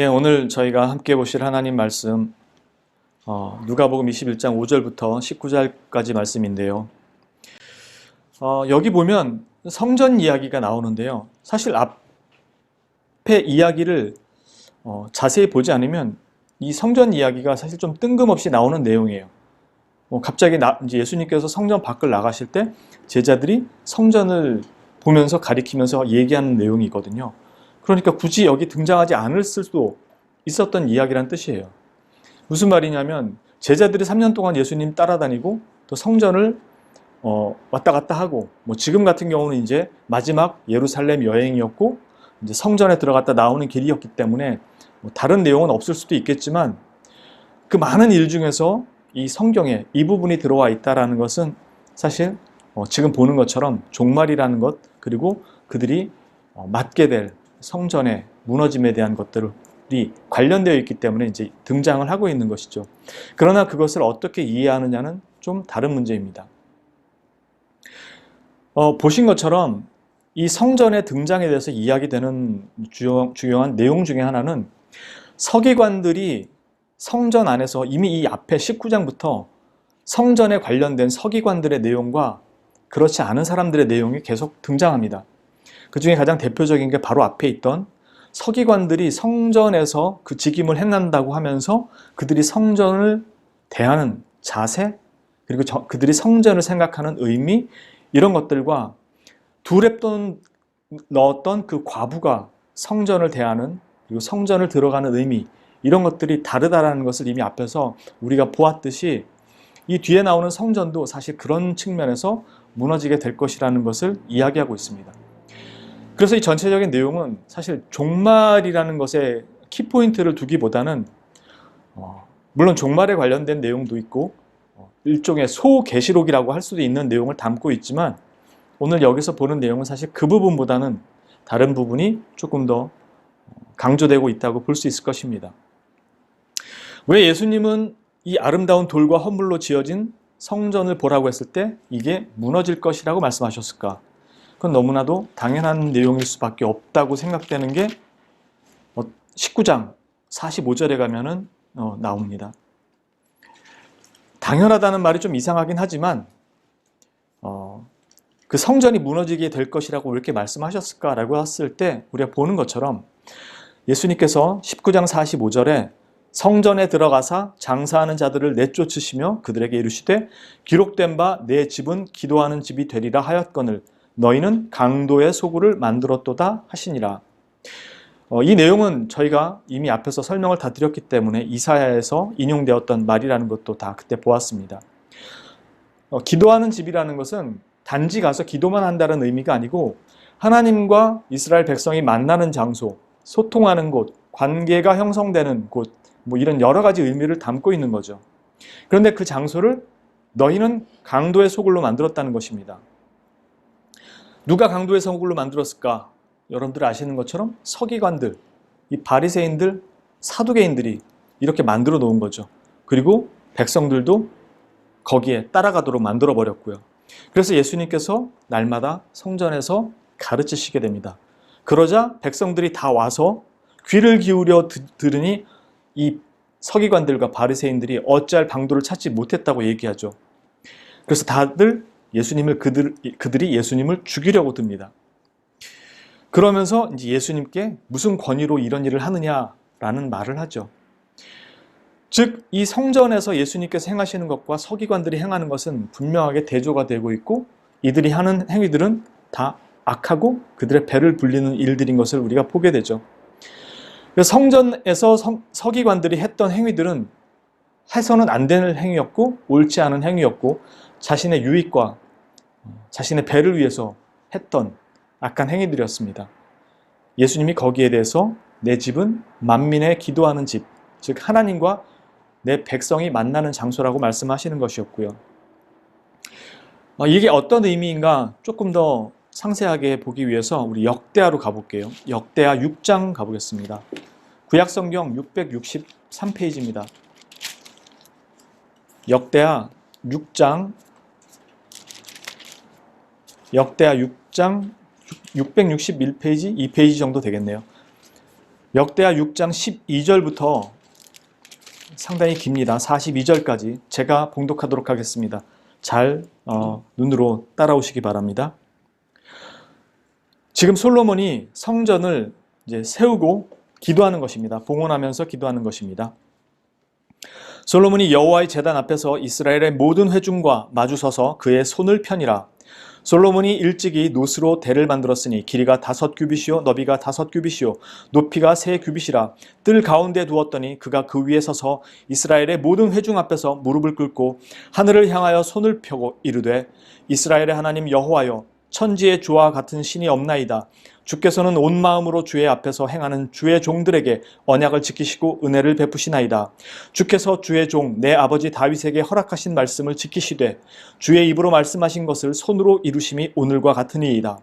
예, 오늘 저희가 함께 보실 하나님 말씀 누가복음 21장 5절부터 19절까지 말씀인데요. 여기 보면 성전 이야기가 나오는데요. 사실 앞에 이야기를 자세히 보지 않으면 이 성전 이야기가 사실 좀 뜬금없이 나오는 내용이에요. 갑자기 이제 예수님께서 성전 밖을 나가실 때 제자들이 성전을 보면서 가리키면서 얘기하는 내용이거든요. 그러니까 굳이 여기 등장하지 않을 수도 있었던 이야기란 뜻이에요. 무슨 말이냐면 제자들이 3년 동안 예수님 따라다니고 또 성전을 왔다 갔다 하고 지금 같은 경우는 이제 마지막 예루살렘 여행이었고 이제 성전에 들어갔다 나오는 길이었기 때문에 다른 내용은 없을 수도 있겠지만 그 많은 일 중에서 이 성경에 이 부분이 들어와 있다라는 것은 사실 지금 보는 것처럼 종말이라는 것 그리고 그들이 맞게 될 성전의 무너짐에 대한 것들이 관련되어 있기 때문에 이제 등장을 하고 있는 것이죠. 그러나 그것을 어떻게 이해하느냐는 좀 다른 문제입니다. 보신 것처럼 이 성전의 등장에 대해서 이야기되는 중요한 내용 중에 하나는 서기관들이 성전 안에서 이미 이 앞에 19장부터 성전에 관련된 서기관들의 내용과 그렇지 않은 사람들의 내용이 계속 등장합니다. 그 중에 가장 대표적인 게 바로 앞에 있던 서기관들이 성전에서 그 직임을 행한다고 하면서 그들이 성전을 대하는 자세 그리고 그들이 성전을 생각하는 의미 이런 것들과 두렙돈 넣었던 그 과부가 성전을 대하는 그리고 성전을 들어가는 의미 이런 것들이 다르다라는 것을 이미 앞에서 우리가 보았듯이 이 뒤에 나오는 성전도 사실 그런 측면에서 무너지게 될 것이라는 것을 이야기하고 있습니다. 그래서 이 전체적인 내용은 사실 종말이라는 것에 키포인트를 두기보다는 물론 종말에 관련된 내용도 있고 일종의 소계시록이라고 할 수도 있는 내용을 담고 있지만 오늘 여기서 보는 내용은 사실 그 부분보다는 다른 부분이 조금 더 강조되고 있다고 볼 수 있을 것입니다. 왜 예수님은 이 아름다운 돌과 헌물로 지어진 성전을 보라고 했을 때 이게 무너질 것이라고 말씀하셨을까? 그건 너무나도 당연한 내용일 수밖에 없다고 생각되는 게 19장 45절에 가면은 나옵니다. 당연하다는 말이 좀 이상하긴 하지만 그 성전이 무너지게 될 것이라고 왜 이렇게 말씀하셨을까라고 했을 때 우리가 보는 것처럼 예수님께서 19장 45절에 성전에 들어가사 장사하는 자들을 내쫓으시며 그들에게 이르시되 기록된 바 내 집은 기도하는 집이 되리라 하였거늘 너희는 강도의 소굴을 만들었도다 하시니라. 이 내용은 저희가 이미 앞에서 설명을 다 드렸기 때문에 이사야에서 인용되었던 말이라는 것도 다 그때 보았습니다. 기도하는 집이라는 것은 단지 가서 기도만 한다는 의미가 아니고 하나님과 이스라엘 백성이 만나는 장소, 소통하는 곳, 관계가 형성되는 곳, 이런 여러 가지 의미를 담고 있는 거죠. 그런데 그 장소를 너희는 강도의 소굴로 만들었다는 것입니다. 누가 강도의 소굴로 만들었을까? 여러분들 아시는 것처럼 서기관들, 이 바리새인들, 사두개인들이 이렇게 만들어 놓은 거죠. 그리고 백성들도 거기에 따라가도록 만들어 버렸고요. 그래서 예수님께서 날마다 성전에서 가르치시게 됩니다. 그러자 백성들이 다 와서 귀를 기울여 들으니 이 서기관들과 바리새인들이 어찌할 방도를 찾지 못했다고 얘기하죠. 그래서 다들 그들이 예수님을 죽이려고 듭니다. 그러면서 이제 예수님께 무슨 권위로 이런 일을 하느냐라는 말을 하죠. 즉, 이 성전에서 예수님께서 행하시는 것과 서기관들이 행하는 것은 분명하게 대조가 되고 있고 이들이 하는 행위들은 다 악하고 그들의 배를 불리는 일들인 것을 우리가 보게 되죠. 그래서 성전에서 서기관들이 했던 행위들은 해서는 안 되는 행위였고 옳지 않은 행위였고 자신의 유익과 자신의 배를 위해서 했던 악한 행위들이었습니다. 예수님이 거기에 대해서 내 집은 만민의 기도하는 집, 즉 하나님과 내 백성이 만나는 장소라고 말씀하시는 것이었고요. 이게 어떤 의미인가 조금 더 상세하게 보기 위해서 우리 역대하로 가볼게요. 역대하 6장 가보겠습니다. 구약성경 663페이지입니다. 역대하 6장 661페이지, 2페이지 정도 되겠네요. 역대하 6장 12절부터 상당히 깁니다. 42절까지 제가 봉독하도록 하겠습니다. 잘 눈으로 따라오시기 바랍니다. 지금 솔로몬이 성전을 이제 세우고 기도하는 것입니다. 봉헌하면서 기도하는 것입니다. 솔로몬이 여호와의 제단 앞에서 이스라엘의 모든 회중과 마주서서 그의 손을 펴니라. 솔로몬이 일찍이 노스로 대를 만들었으니 길이가 5규빗이요 너비가 5규빗이요 높이가 3규빗이라. 뜰 가운데 두었더니 그가 그 위에 서서 이스라엘의 모든 회중 앞에서 무릎을 꿇고 하늘을 향하여 손을 펴고 이르되 이스라엘의 하나님 여호와여 천지의 주와 같은 신이 없나이다. 주께서는 온 마음으로 주의 앞에서 행하는 주의 종들에게 언약을 지키시고 은혜를 베푸시나이다. 주께서 주의 종 내 아버지 다윗에게 허락하신 말씀을 지키시되 주의 입으로 말씀하신 것을 손으로 이루심이 오늘과 같으니이다.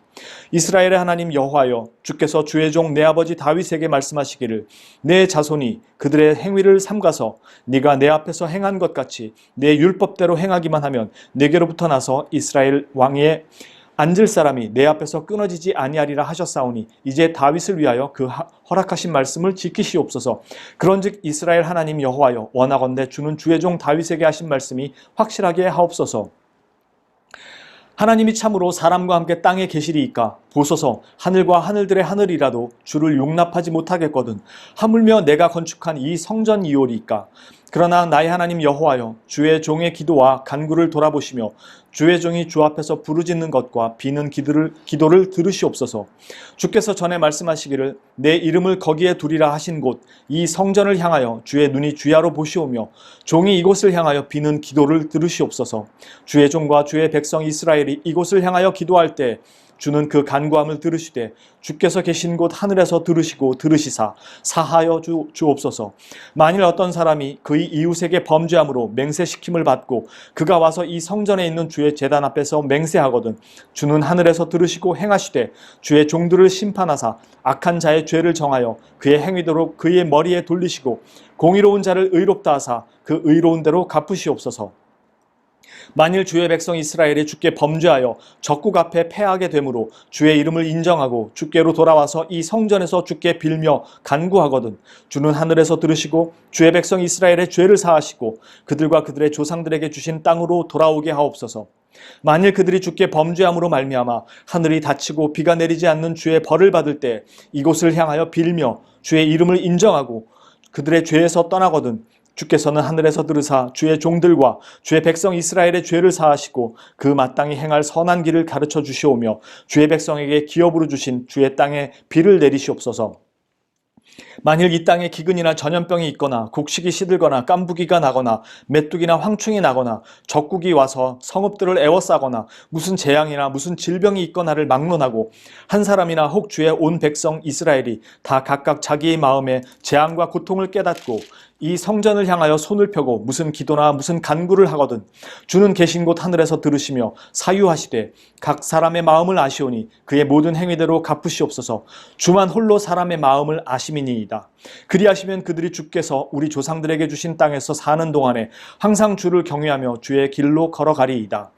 이스라엘의 하나님 여호와여 주께서 주의 종 내 아버지 다윗에게 말씀하시기를 내 자손이 그들의 행위를 삼가서 네가 내 앞에서 행한 것 같이 내 율법대로 행하기만 하면 네게로부터 나서 이스라엘 왕위에 앉을 사람이 내 앞에서 끊어지지 아니하리라 하셨사오니 이제 다윗을 위하여 그 허락하신 말씀을 지키시옵소서. 그런즉 이스라엘 하나님 여호와여 원하건대 주는 주의 종 다윗에게 하신 말씀이 확실하게 하옵소서. 하나님이 참으로 사람과 함께 땅에 계시리이까 보소서 하늘과 하늘들의 하늘이라도 주를 용납하지 못하겠거든 하물며 내가 건축한 이 성전이오리이까. 그러나 나의 하나님 여호와여 주의 종의 기도와 간구를 돌아보시며 주의 종이 주 앞에서 부르짖는 것과 비는 기도를 들으시옵소서. 주께서 전에 말씀하시기를 내 이름을 거기에 두리라 하신 곳 이 성전을 향하여 주의 눈이 주야로 보시오며 종이 이곳을 향하여 비는 기도를 들으시옵소서. 주의 종과 주의 백성 이스라엘이 이곳을 향하여 기도할 때 주는 그 간구함을 들으시되 주께서 계신 곳 하늘에서 들으시고 들으시사 사하여 주옵소서. 만일 어떤 사람이 그의 이웃에게 범죄함으로 맹세시킴을 받고 그가 와서 이 성전에 있는 주의 제단 앞에서 맹세하거든 주는 하늘에서 들으시고 행하시되 주의 종들을 심판하사 악한 자의 죄를 정하여 그의 행위대로 그의 머리에 돌리시고 공의로운 자를 의롭다 하사 그 의로운 대로 갚으시옵소서. 만일 주의 백성 이스라엘이 주께 범죄하여 적국 앞에 패하게 되므로 주의 이름을 인정하고 주께로 돌아와서 이 성전에서 주께 빌며 간구하거든 주는 하늘에서 들으시고 주의 백성 이스라엘의 죄를 사하시고 그들과 그들의 조상들에게 주신 땅으로 돌아오게 하옵소서. 만일 그들이 주께 범죄함으로 말미암아 하늘이 닫히고 비가 내리지 않는 주의 벌을 받을 때 이곳을 향하여 빌며 주의 이름을 인정하고 그들의 죄에서 떠나거든 주께서는 하늘에서 들으사 주의 종들과 주의 백성 이스라엘의 죄를 사하시고 그 마땅히 행할 선한 길을 가르쳐 주시오며 주의 백성에게 기업으로 주신 주의 땅에 비를 내리시옵소서. 만일 이 땅에 기근이나 전염병이 있거나 곡식이 시들거나 깐부기가 나거나 메뚜기나 황충이 나거나 적국이 와서 성읍들을 에워싸거나 무슨 재앙이나 무슨 질병이 있거나를 막론하고 한 사람이나 혹 주의 온 백성 이스라엘이 다 각각 자기의 마음에 재앙과 고통을 깨닫고 이 성전을 향하여 손을 펴고 무슨 기도나 무슨 간구를 하거든 주는 계신 곳 하늘에서 들으시며 사유하시되 각 사람의 마음을 아시오니 그의 모든 행위대로 갚으시옵소서. 주만 홀로 사람의 마음을 아심이니이다. 그리하시면 그들이 주께서 우리 조상들에게 주신 땅에서 사는 동안에 항상 주를 경외하며 주의 길로 걸어가리이다.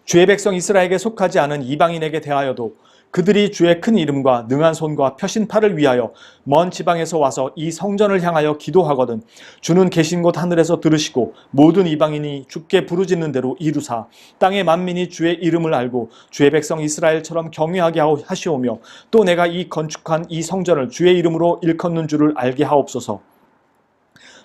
주의 백성 이스라엘에게 속하지 않은 이방인에게 대하여도 그들이 주의 큰 이름과 능한 손과 펴신 팔을 위하여 먼 지방에서 와서 이 성전을 향하여 기도하거든 주는 계신 곳 하늘에서 들으시고 모든 이방인이 주께 부르짖는 대로 이루사 땅의 만민이 주의 이름을 알고 주의 백성 이스라엘처럼 경외하게 하시오며 또 내가 이 건축한 이 성전을 주의 이름으로 일컫는 줄을 알게 하옵소서.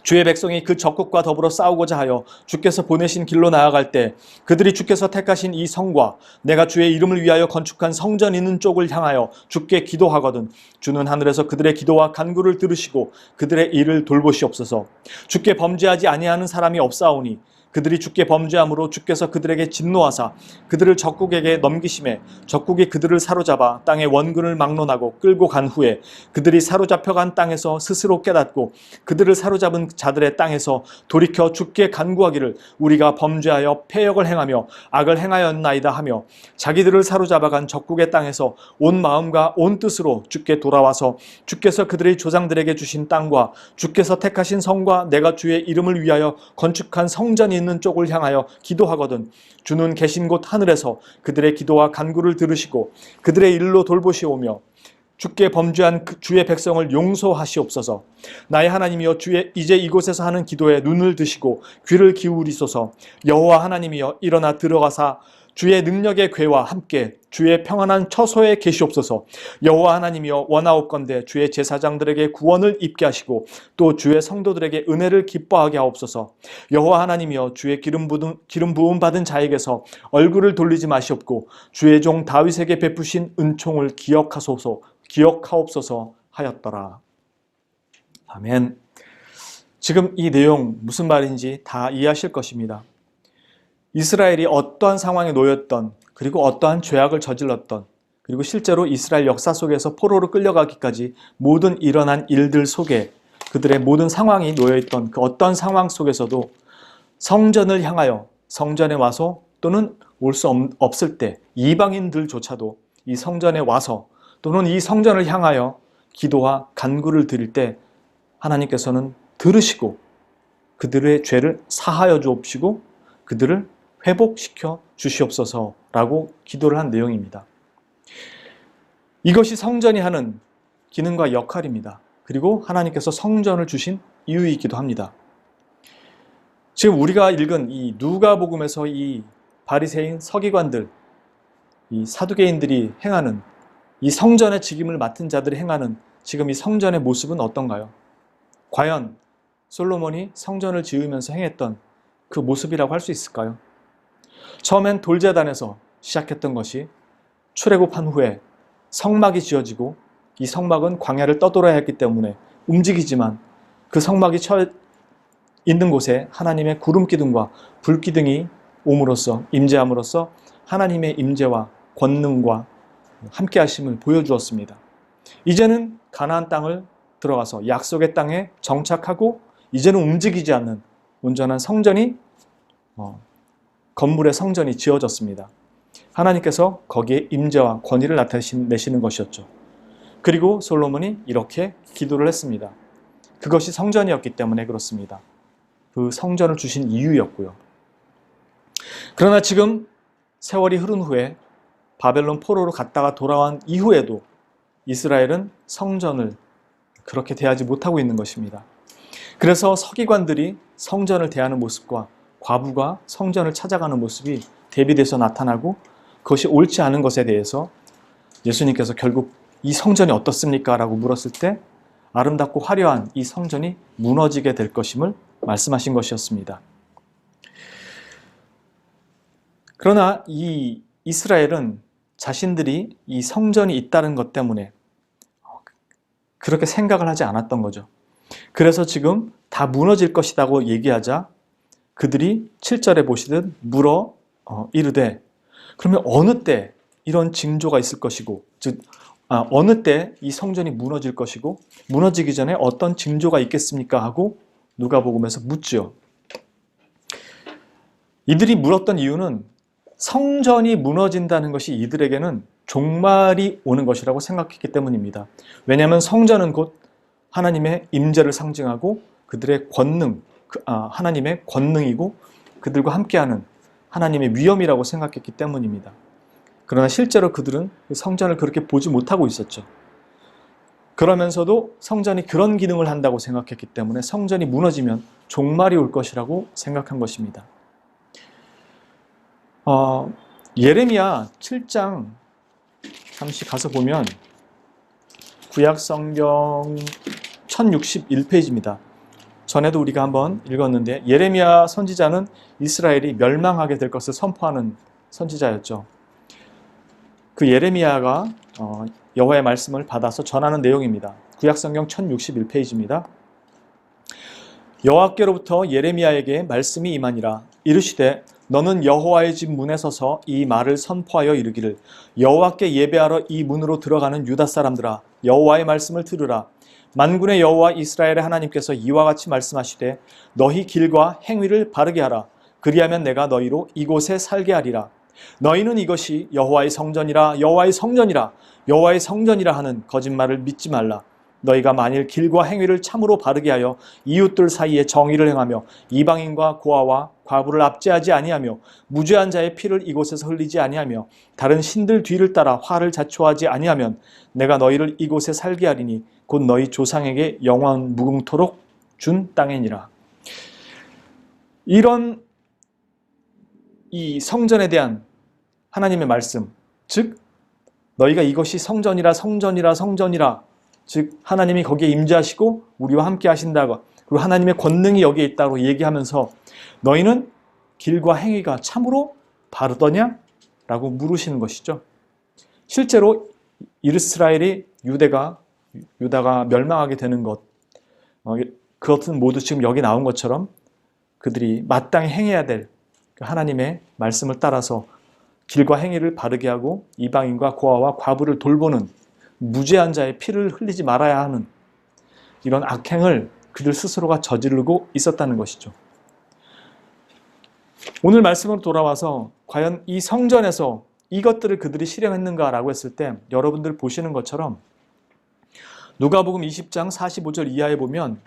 주의 백성이 그 적국과 더불어 싸우고자 하여 주께서 보내신 길로 나아갈 때 그들이 주께서 택하신 이 성과 내가 주의 이름을 위하여 건축한 성전 있는 쪽을 향하여 주께 기도하거든 주는 하늘에서 그들의 기도와 간구를 들으시고 그들의 일을 돌보시옵소서. 주께 범죄하지 아니하는 사람이 없사오니 그들이 주께 범죄함으로 주께서 그들에게 진노하사 그들을 적국에게 넘기심에 적국이 그들을 사로잡아 땅의 원근을 막론하고 끌고 간 후에 그들이 사로잡혀간 땅에서 스스로 깨닫고 그들을 사로잡은 자들의 땅에서 돌이켜 주께 간구하기를 우리가 범죄하여 패역을 행하며 악을 행하였나이다 하며 자기들을 사로잡아간 적국의 땅에서 온 마음과 온 뜻으로 주께 돌아와서 주께서 그들의 조상들에게 주신 땅과 주께서 택하신 성과 내가 주의 이름을 위하여 건축한 성전이 있는 쪽을 향하여 기도하거든 주는 계신 곳 하늘에서 그들의 기도와 간구를 들으시고 그들의 일로 돌보시오며 주께 범죄한 주의 백성을 용서하시옵소서. 나의 하나님이여, 이제 이곳에서 하는 기도에 눈을 드시고 귀를 기울이소서. 여호와 하나님이여, 일어나 들어가사 주의 능력의 궤와 함께 주의 평안한 처소에 계시옵소서. 여호와 하나님이여, 원하옵건대 주의 제사장들에게 구원을 입게 하시고 또 주의 성도들에게 은혜를 기뻐하게 하옵소서. 여호와 하나님이여, 주의 기름 부음 받은 자에게서 얼굴을 돌리지 마시옵고 주의 종 다윗에게 베푸신 은총을 기억하옵소서 하였더라. 아멘. 지금 이 내용 무슨 말인지 다 이해하실 것입니다. 이스라엘이 어떠한 상황에 놓였던, 그리고 어떠한 죄악을 저질렀던, 그리고 실제로 이스라엘 역사 속에서 포로로 끌려가기까지 모든 일어난 일들 속에 그들의 모든 상황이 놓여있던 그 어떤 상황 속에서도 성전을 향하여, 성전에 와서 또는 올 수 없을 때 이방인들조차도 이 성전에 와서 또는 이 성전을 향하여 기도와 간구를 드릴 때 하나님께서는 들으시고 그들의 죄를 사하여 주옵시고 그들을 회복시켜 주시옵소서라고 기도를 한 내용입니다. 이것이 성전이 하는 기능과 역할입니다. 그리고 하나님께서 성전을 주신 이유이기도 합니다. 지금 우리가 읽은 이 누가복음에서 이 바리새인 서기관들, 이 사두개인들이 행하는, 이 성전의 직임을 맡은 자들이 행하는 지금 이 성전의 모습은 어떤가요? 과연 솔로몬이 성전을 지으면서 행했던 그 모습이라고 할 수 있을까요? 처음엔 돌제단에서 시작했던 것이 출애굽한 후에 성막이 지어지고, 이 성막은 광야를 떠돌아야 했기 때문에 움직이지만 그 성막이 있는 곳에 하나님의 구름기둥과 불기둥이 옴으로써, 임재함으로써 하나님의 임재와 권능과 함께 하심을 보여주었습니다. 이제는 가나안 땅을 들어가서 약속의 땅에 정착하고 이제는 움직이지 않는 온전한 성전이, 건물의 성전이 지어졌습니다. 하나님께서 거기에 임재와 권위를 나타내시는 것이었죠. 그리고 솔로몬이 이렇게 기도를 했습니다. 그것이 성전이었기 때문에 그렇습니다. 그 성전을 주신 이유였고요. 그러나 지금 세월이 흐른 후에 바벨론 포로로 갔다가 돌아온 이후에도 이스라엘은 성전을 그렇게 대하지 못하고 있는 것입니다. 그래서 서기관들이 성전을 대하는 모습과 과부가 성전을 찾아가는 모습이 대비돼서 나타나고, 그것이 옳지 않은 것에 대해서 예수님께서 결국 이 성전이 어떻습니까? 라고 물었을 때 아름답고 화려한 이 성전이 무너지게 될 것임을 말씀하신 것이었습니다. 그러나 이 이스라엘은 자신들이 이 성전이 있다는 것 때문에 그렇게 생각을 하지 않았던 거죠. 그래서 지금 다 무너질 것이라고 얘기하자 그들이 7절에 보시듯 물어 이르되, 그러면 어느 때 이런 징조가 있을 것이고, 즉 어느 때 이 성전이 무너질 것이고 무너지기 전에 어떤 징조가 있겠습니까? 하고 누가복음에서 묻죠. 이들이 물었던 이유는 성전이 무너진다는 것이 이들에게는 종말이 오는 것이라고 생각했기 때문입니다. 왜냐하면 성전은 곧 하나님의 임재를 상징하고 그들의 권능, 하나님의 권능이고 그들과 함께하는 하나님의 위엄이라고 생각했기 때문입니다. 그러나 실제로 그들은 성전을 그렇게 보지 못하고 있었죠. 그러면서도 성전이 그런 기능을 한다고 생각했기 때문에 성전이 무너지면 종말이 올 것이라고 생각한 것입니다. 예레미야 7장 잠시 가서 보면 구약성경 1061페이지입니다. 전에도 우리가 한번 읽었는데, 예레미야 선지자는 이스라엘이 멸망하게 될 것을 선포하는 선지자였죠. 그 예레미야가 여호와의 말씀을 받아서 전하는 내용입니다. 구약성경 1061페이지입니다. 여호와께로부터 예레미야에게 말씀이 임하니라. 이르시되 너는 여호와의 집 문에 서서 이 말을 선포하여 이르기를, 여호와께 예배하러 이 문으로 들어가는 유다 사람들아, 여호와의 말씀을 들으라. 만군의 여호와 이스라엘의 하나님께서 이와 같이 말씀하시되 너희 길과 행위를 바르게 하라. 그리하면 내가 너희로 이곳에 살게 하리라. 너희는 이것이 여호와의 성전이라, 여호와의 성전이라, 여호와의 성전이라 하는 거짓말을 믿지 말라. 너희가 만일 길과 행위를 참으로 바르게 하여 이웃들 사이에 정의를 행하며 이방인과 고아와 과부를 압제하지 아니하며 무죄한 자의 피를 이곳에서 흘리지 아니하며 다른 신들 뒤를 따라 화를 자초하지 아니하면 내가 너희를 이곳에 살게 하리니 곧 너희 조상에게 영원 무궁토록 준 땅이니라. 이런 이 성전에 대한 하나님의 말씀, 즉 너희가 이것이 성전이라 성전이라 성전이라, 즉 하나님이 거기에 임재하시고 우리와 함께 하신다고, 그리고 하나님의 권능이 여기에 있다고 얘기하면서 너희는 길과 행위가 참으로 바르더냐? 라고 물으시는 것이죠. 실제로 이스라엘이 유다가 멸망하게 되는 것, 그것은 모두 지금 여기 나온 것처럼 그들이 마땅히 행해야 될 하나님의 말씀을 따라서 길과 행위를 바르게 하고 이방인과 고아와 과부를 돌보는, 무죄한 자의 피를 흘리지 말아야 하는 이런 악행을 그들 스스로가 저지르고 있었다는 것이죠. 오늘 말씀으로 돌아와서 과연 이 성전에서 이것들을 그들이 실행했는가라고 했을 때 여러분들 보시는 것처럼 누가복음 20장 45절 이하에 보면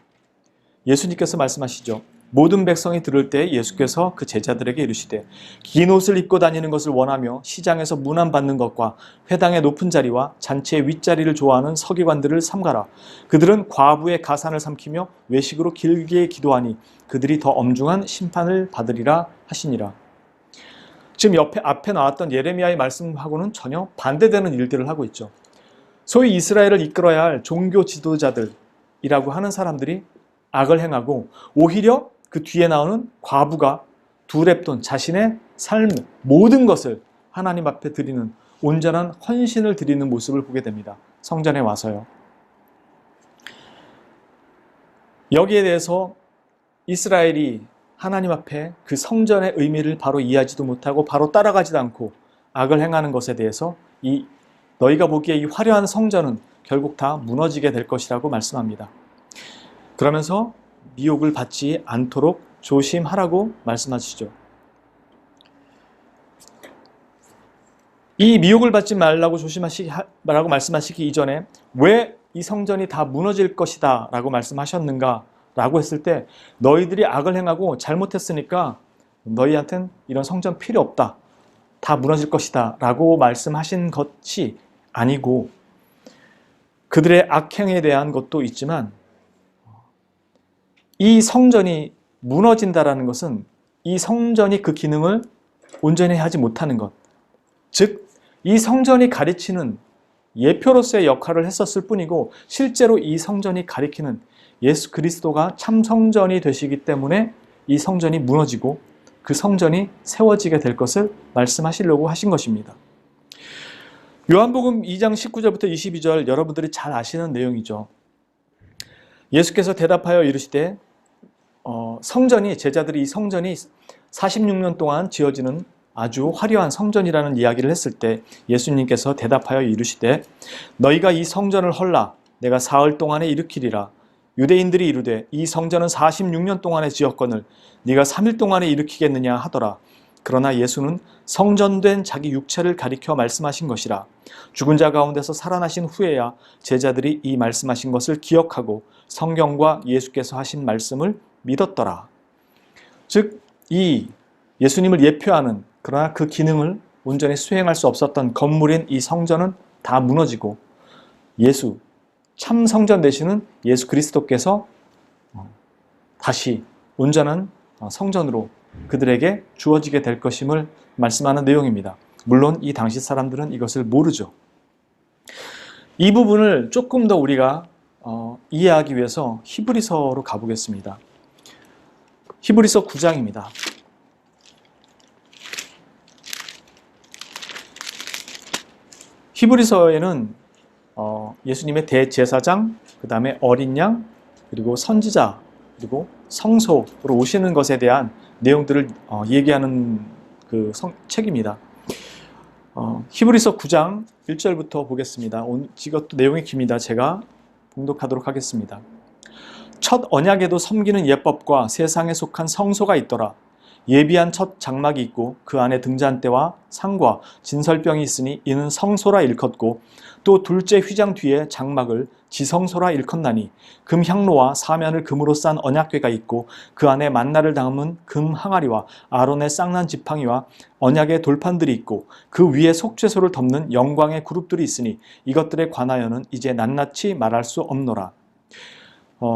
예수님께서 말씀하시죠. 모든 백성이 들을 때 예수께서 그 제자들에게 이르시되 긴 옷을 입고 다니는 것을 원하며 시장에서 문안받는 것과 회당의 높은 자리와 잔치의 윗자리를 좋아하는 서기관들을 삼가라. 그들은 과부의 가산을 삼키며 외식으로 길게 기도하니 그들이 더 엄중한 심판을 받으리라 하시니라. 지금 앞에 나왔던 예레미야의 말씀하고는 전혀 반대되는 일들을 하고 있죠. 소위 이스라엘을 이끌어야 할 종교 지도자들이라고 하는 사람들이 악을 행하고 오히려 그 뒤에 나오는 과부가 두렙돈 자신의 삶 모든 것을 하나님 앞에 드리는 온전한 헌신을 드리는 모습을 보게 됩니다. 성전에 와서요. 여기에 대해서 이스라엘이 하나님 앞에 그 성전의 의미를 바로 이해하지도 못하고 바로 따라가지도 않고 악을 행하는 것에 대해서 너희가 보기에 이 화려한 성전은 결국 다 무너지게 될 것이라고 말씀합니다. 그러면서 미혹을 받지 않도록 조심하라고 말씀하시죠. 이 미혹을 받지 말라고 조심하라고 말씀하시기 이전에 왜 이 성전이 다 무너질 것이다 라고 말씀하셨는가 라고 했을 때 너희들이 악을 행하고 잘못했으니까 너희한테는 이런 성전 필요 없다, 다 무너질 것이다 라고 말씀하신 것이 아니고 그들의 악행에 대한 것도 있지만 이 성전이 무너진다라는 것은 이 성전이 그 기능을 온전히 하지 못하는 것, 즉 이 성전이 가르치는 예표로서의 역할을 했었을 뿐이고 실제로 이 성전이 가리키는 예수 그리스도가 참 성전이 되시기 때문에 이 성전이 무너지고 그 성전이 세워지게 될 것을 말씀하시려고 하신 것입니다. 요한복음 2장 19절부터 22절 여러분들이 잘 아시는 내용이죠. 예수께서 대답하여 이르시되 제자들이 이 성전이 46년 동안 지어지는 아주 화려한 성전이라는 이야기를 했을 때 예수님께서 대답하여 이르시되 너희가 이 성전을 헐라 내가 사흘 동안에 일으키리라. 유대인들이 이르되 이 성전은 46년 동안에 지었거늘 네가 3일 동안에 일으키겠느냐 하더라. 그러나 예수는 성전된 자기 육체를 가리켜 말씀하신 것이라. 죽은 자 가운데서 살아나신 후에야 제자들이 이 말씀하신 것을 기억하고 성경과 예수께서 하신 말씀을 믿었더라. 즉 이 예수님을 예표하는 그러나 그 기능을 온전히 수행할 수 없었던 건물인 이 성전은 다 무너지고 참 성전 되시는 예수 그리스도께서 다시 온전한 성전으로 그들에게 주어지게 될 것임을 말씀하는 내용입니다. 물론 이 당시 사람들은 이것을 모르죠. 이 부분을 조금 더 우리가 이해하기 위해서 히브리서로 가보겠습니다. 히브리서 9장입니다. 히브리서에는 예수님의 대제사장, 그 다음에 어린 양, 그리고 선지자, 그리고 성소로 오시는 것에 대한 내용들을 얘기하는 그 책입니다. 히브리서 9장 1절부터 보겠습니다. 이것도 내용이 깁니다. 제가 봉독하도록 하겠습니다. 첫 언약에도 섬기는 예법과 세상에 속한 성소가 있더라. 예비한 첫 장막이 있고 그 안에 등잔대와 상과 진설병이 있으니 이는 성소라 일컫고 또 둘째 휘장 뒤에 장막을 지성소라 일컫나니 금 향로와 사면을 금으로 싼 언약궤가 있고 그 안에 만나를 담은 금 항아리와 아론의 쌍난 지팡이와 언약의 돌판들이 있고 그 위에 속죄소를 덮는 영광의 그룹들이 있으니 이것들에 관하여는 이제 낱낱이 말할 수 없노라.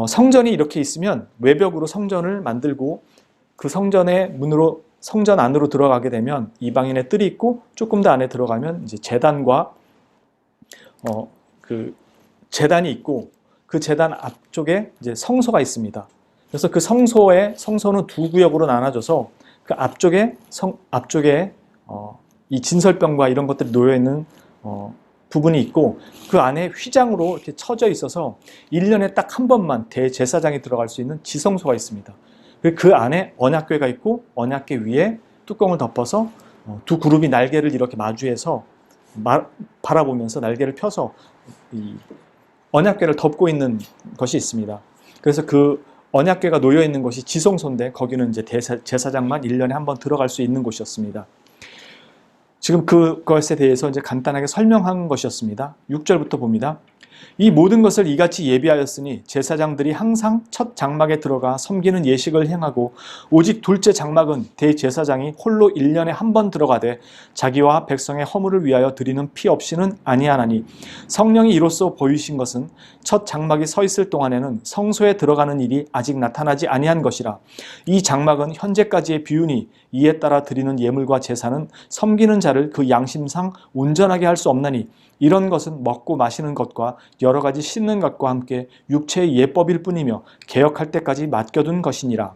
성전이 이렇게 있으면 외벽으로 성전을 만들고 그 성전의 문으로 성전 안으로 들어가게 되면 이방인의 뜰이 있고 조금 더 안에 들어가면 이제 제단과 그 제단이 있고 그 제단 앞쪽에 이제 성소가 있습니다. 그래서 그 성소는 두 구역으로 나눠져서 그 앞쪽에 이 진설병과 이런 것들이 놓여 있는 부분이 있고 그 안에 휘장으로 이렇게 쳐져 있어서 1년에 딱 한 번만 대제사장이 들어갈 수 있는 지성소가 있습니다. 그 안에 언약궤가 있고 언약궤 위에 뚜껑을 덮어서 두 그룹이 날개를 이렇게 마주해서 바라보면서 날개를 펴서 이 언약궤를 덮고 있는 것이 있습니다. 그래서 그 언약궤가 놓여 있는 것이 지성소인데 거기는 이제 제사장만 1년에 한 번 들어갈 수 있는 곳이었습니다. 지금 그것에 대해서 이제 간단하게 설명한 것이었습니다. 6절부터 봅니다. 이 모든 것을 이같이 예비하였으니 제사장들이 항상 첫 장막에 들어가 섬기는 예식을 행하고 오직 둘째 장막은 대제사장이 홀로 1년에 한 번 들어가되 자기와 백성의 허물을 위하여 드리는 피 없이는 아니하나니 성령이 이로써 보이신 것은 첫 장막이 서 있을 동안에는 성소에 들어가는 일이 아직 나타나지 아니한 것이라. 이 장막은 현재까지의 비유니 이에 따라 드리는 예물과 제사는 섬기는 자를 그 양심상 온전하게 할 수 없나니 이런 것은 먹고 마시는 것과 여러 가지 씻는 것과 함께 육체의 예법일 뿐이며 개혁할 때까지 맡겨둔 것이니라.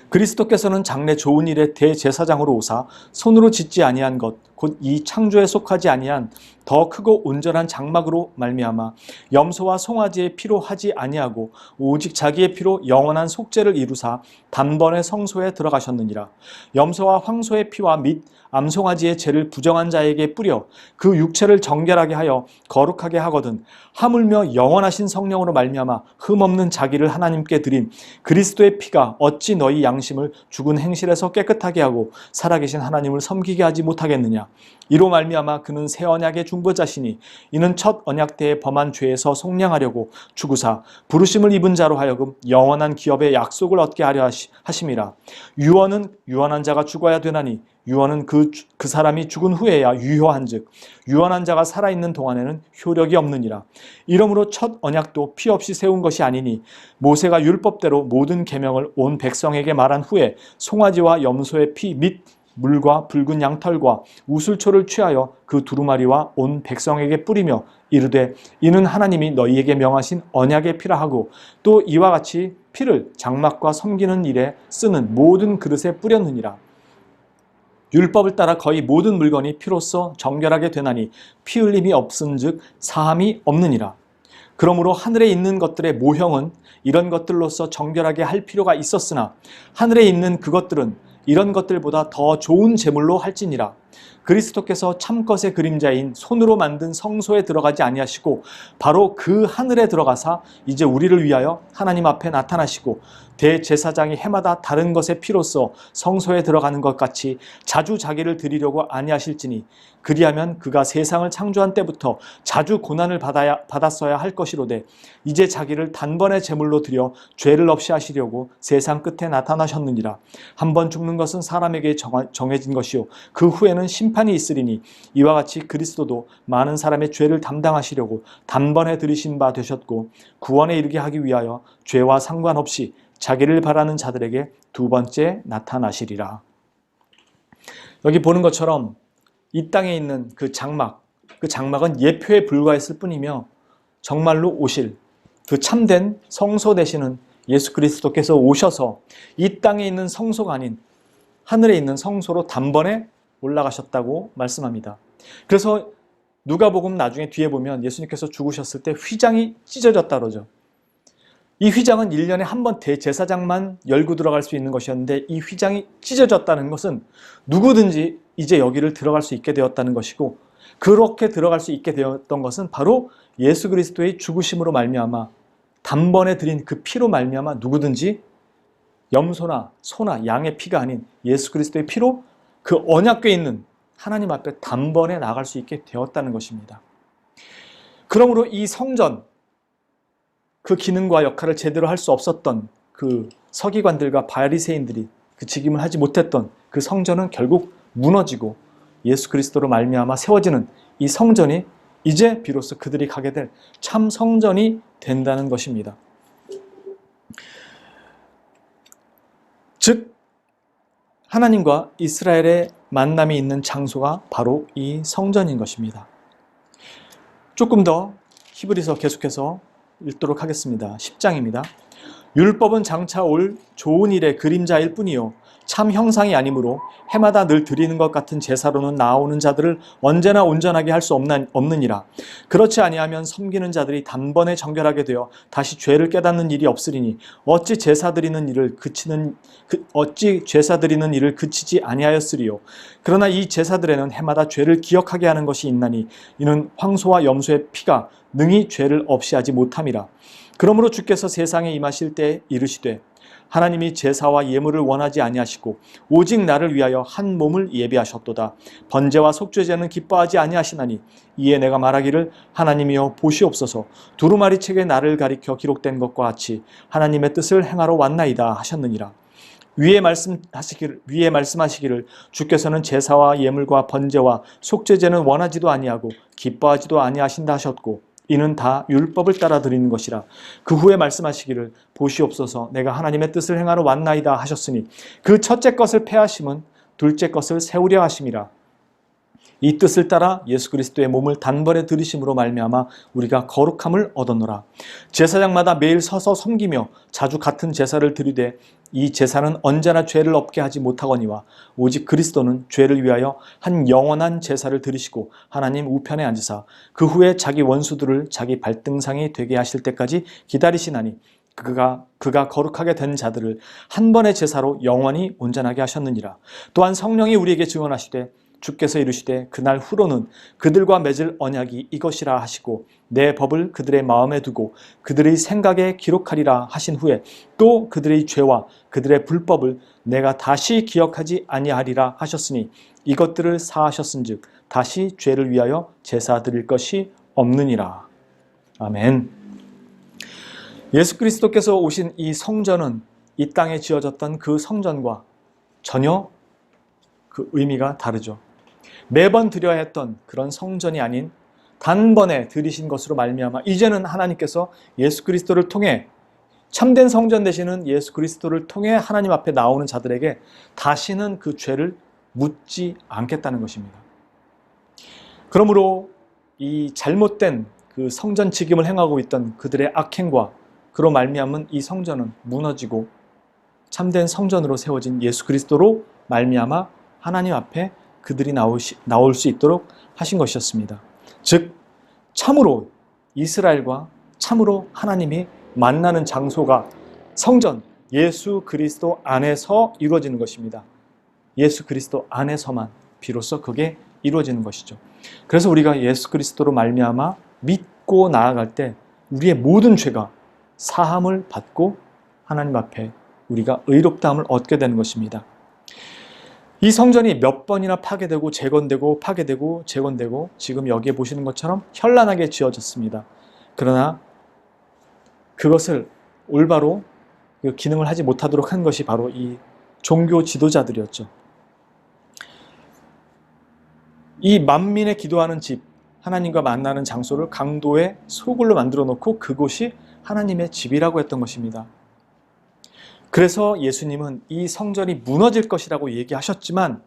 그리스도께서는 장래 좋은 일의 대제사장으로 오사 손으로 짓지 아니한 것 곧 이 창조에 속하지 아니한 더 크고 온전한 장막으로 말미암아 염소와 송아지의 피로 하지 아니하고 오직 자기의 피로 영원한 속죄를 이루사 단번에 성소에 들어가셨느니라. 염소와 황소의 피와 및 암송아지의 죄를 부정한 자에게 뿌려 그 육체를 정결하게 하여 거룩하게 하거든 하물며 영원하신 성령으로 말미암아 흠없는 자기를 하나님께 드린 그리스도의 피가 어찌 너희 양심을 죽은 행실에서 깨끗하게 하고 살아계신 하나님을 섬기게 하지 못하겠느냐. 이로 말미암아 그는 새 언약의 중보자시니 이는 첫 언약 때에 범한 죄에서 속량하려고 죽으사 부르심을 입은 자로 하여금 영원한 기업의 약속을 얻게 하려 하심이라. 유언은 유언한 자가 죽어야 되나니 유언은 그 사람이 죽은 후에야 유효한즉 유언한 자가 살아있는 동안에는 효력이 없느니라. 이러므로 첫 언약도 피 없이 세운 것이 아니니 모세가 율법대로 모든 계명을 온 백성에게 말한 후에 송아지와 염소의 피 및 물과 붉은 양털과 우슬초를 취하여 그 두루마리와 온 백성에게 뿌리며 이르되 이는 하나님이 너희에게 명하신 언약의 피라 하고 또 이와 같이 피를 장막과 섬기는 일에 쓰는 모든 그릇에 뿌렸느니라. 율법을 따라 거의 모든 물건이 피로써 정결하게 되나니 피 흘림이 없은즉 사함이 없느니라. 그러므로 하늘에 있는 것들의 모형은 이런 것들로서 정결하게 할 필요가 있었으나 하늘에 있는 그것들은 이런 것들보다 더 좋은 제물로 할지니라. 그리스도께서 참것의 그림자인 손으로 만든 성소에 들어가지 아니하시고 바로 그 하늘에 들어가사 이제 우리를 위하여 하나님 앞에 나타나시고 대제사장이 해마다 다른 것의 피로써 성소에 들어가는 것 같이 자주 자기를 드리려고 아니하실지니 그리하면 그가 세상을 창조한 때부터 자주 고난을 받았어야 할 것이로되 이제 자기를 단번에 제물로 드려 죄를 없이 하시려고 세상 끝에 나타나셨느니라. 한번 죽는 것은 사람에게 정해진 것이요 그 후에는 심판이 있으리니 이와 같이 그리스도도 많은 사람의 죄를 담당하시려고 단번에 들이신 바 되셨고 구원에 이르게 하기 위하여 죄와 상관없이 자기를 바라는 자들에게 두 번째 나타나시리라. 여기 보는 것처럼 이 땅에 있는 그 장막은 예표에 불과했을 뿐이며 정말로 오실 그 참된 성소 되시는 예수 그리스도께서 오셔서 이 땅에 있는 성소가 아닌 하늘에 있는 성소로 단번에 올라가셨다고 말씀합니다. 그래서 누가복음 나중에 뒤에 보면 예수님께서 죽으셨을 때 휘장이 찢어졌다 그러죠. 이 휘장은 1년에 한 번 대제사장만 열고 들어갈 수 있는 것이었는데 이 휘장이 찢어졌다는 것은 누구든지 이제 여기를 들어갈 수 있게 되었다는 것이고 그렇게 들어갈 수 있게 되었던 것은 바로 예수 그리스도의 죽으심으로 말미암아 단번에 드린 그 피로 말미암아 누구든지 염소나 소나 양의 피가 아닌 예수 그리스도의 피로 그 언약궤에 있는 하나님 앞에 단번에 나갈 수 있게 되었다는 것입니다. 그러므로 이 성전, 그 기능과 역할을 제대로 할 수 없었던 그 서기관들과 바리새인들이 그 직임을 하지 못했던 그 성전은 결국 무너지고 예수 그리스도로 말미암아 세워지는 이 성전이 이제 비로소 그들이 가게 될 참 성전이 된다는 것입니다. 즉 하나님과 이스라엘의 만남이 있는 장소가 바로 이 성전인 것입니다. 조금 더 히브리서 계속해서 읽도록 하겠습니다. 10장입니다. 율법은 장차 올 좋은 일의 그림자일 뿐이요 참 형상이 아니므로 해마다 늘 드리는 것 같은 제사로는 나오는 자들을 언제나 온전하게 할 수 없느니라. 그렇지 아니하면 섬기는 자들이 단번에 정결하게 되어 다시 죄를 깨닫는 일이 없으리니 어찌 제사 드리는 일을 그치지 아니하였으리요. 그러나 이 제사들에는 해마다 죄를 기억하게 하는 것이 있나니 이는 황소와 염소의 피가 능히 죄를 없이 하지 못함이라. 그러므로 주께서 세상에 임하실 때 이르시되 하나님이 제사와 예물을 원하지 아니하시고 오직 나를 위하여 한 몸을 예비하셨도다. 번제와 속죄제는 기뻐하지 아니하시나니 이에 내가 말하기를 하나님이여 보시옵소서 두루마리 책에 나를 가리켜 기록된 것과 같이 하나님의 뜻을 행하러 왔나이다 하셨느니라. 위에 말씀하시기를 주께서는 제사와 예물과 번제와 속죄제는 원하지도 아니하고 기뻐하지도 아니하신다 하셨고 이는 다 율법을 따라 드리는 것이라. 그 후에 말씀하시기를 보시옵소서 내가 하나님의 뜻을 행하러 왔나이다 하셨으니 그 첫째 것을 폐하심은 둘째 것을 세우려 하심이라. 이 뜻을 따라 예수 그리스도의 몸을 단번에 들이심으로 말미암아 우리가 거룩함을 얻었노라. 제사장마다 매일 서서 섬기며 자주 같은 제사를 드리되 이 제사는 언제나 죄를 없게 하지 못하거니와 오직 그리스도는 죄를 위하여 한 영원한 제사를 드리시고 하나님 우편에 앉으사 그 후에 자기 원수들을 자기 발등상이 되게 하실 때까지 기다리시나니 그가 거룩하게 된 자들을 한 번의 제사로 영원히 온전하게 하셨느니라. 또한 성령이 우리에게 증언하시되 주께서 이르시되 그날 후로는 그들과 맺을 언약이 이것이라 하시고 내 법을 그들의 마음에 두고 그들의 생각에 기록하리라 하신 후에 또 그들의 죄와 그들의 불법을 내가 다시 기억하지 아니하리라 하셨으니 이것들을 사하셨은즉 다시 죄를 위하여 제사 드릴 것이 없느니라. 아멘. 예수 그리스도께서 오신 이 성전은 이 땅에 지어졌던 그 성전과 전혀 그 의미가 다르죠. 매번 드려야 했던 그런 성전이 아닌 단번에 드리신 것으로 말미암아 이제는 하나님께서 예수 그리스도를 통해 참된 성전 되시는 예수 그리스도를 통해 하나님 앞에 나오는 자들에게 다시는 그 죄를 묻지 않겠다는 것입니다. 그러므로 이 잘못된 그 성전 직임을 행하고 있던 그들의 악행과 그로 말미암은 이 성전은 무너지고 참된 성전으로 세워진 예수 그리스도로 말미암아 하나님 앞에 그들이 나올 수 있도록 하신 것이었습니다. 즉 참으로 이스라엘과 참으로 하나님이 만나는 장소가 성전 예수 그리스도 안에서 이루어지는 것입니다. 예수 그리스도 안에서만 비로소 그게 이루어지는 것이죠. 그래서 우리가 예수 그리스도로 말미암아 믿고 나아갈 때 우리의 모든 죄가 사함을 받고 하나님 앞에 우리가 의롭다함을 얻게 되는 것입니다. 이 성전이 몇 번이나 파괴되고 재건되고 파괴되고 재건되고 지금 여기에 보시는 것처럼 현란하게 지어졌습니다. 그러나 그것을 올바로 그 기능을 하지 못하도록 한 것이 바로 이 종교 지도자들이었죠. 이 만민의 기도하는 집, 하나님과 만나는 장소를 강도의 소굴로 만들어 놓고 그곳이 하나님의 집이라고 했던 것입니다. 그래서 예수님은 이 성전이 무너질 것이라고 얘기하셨지만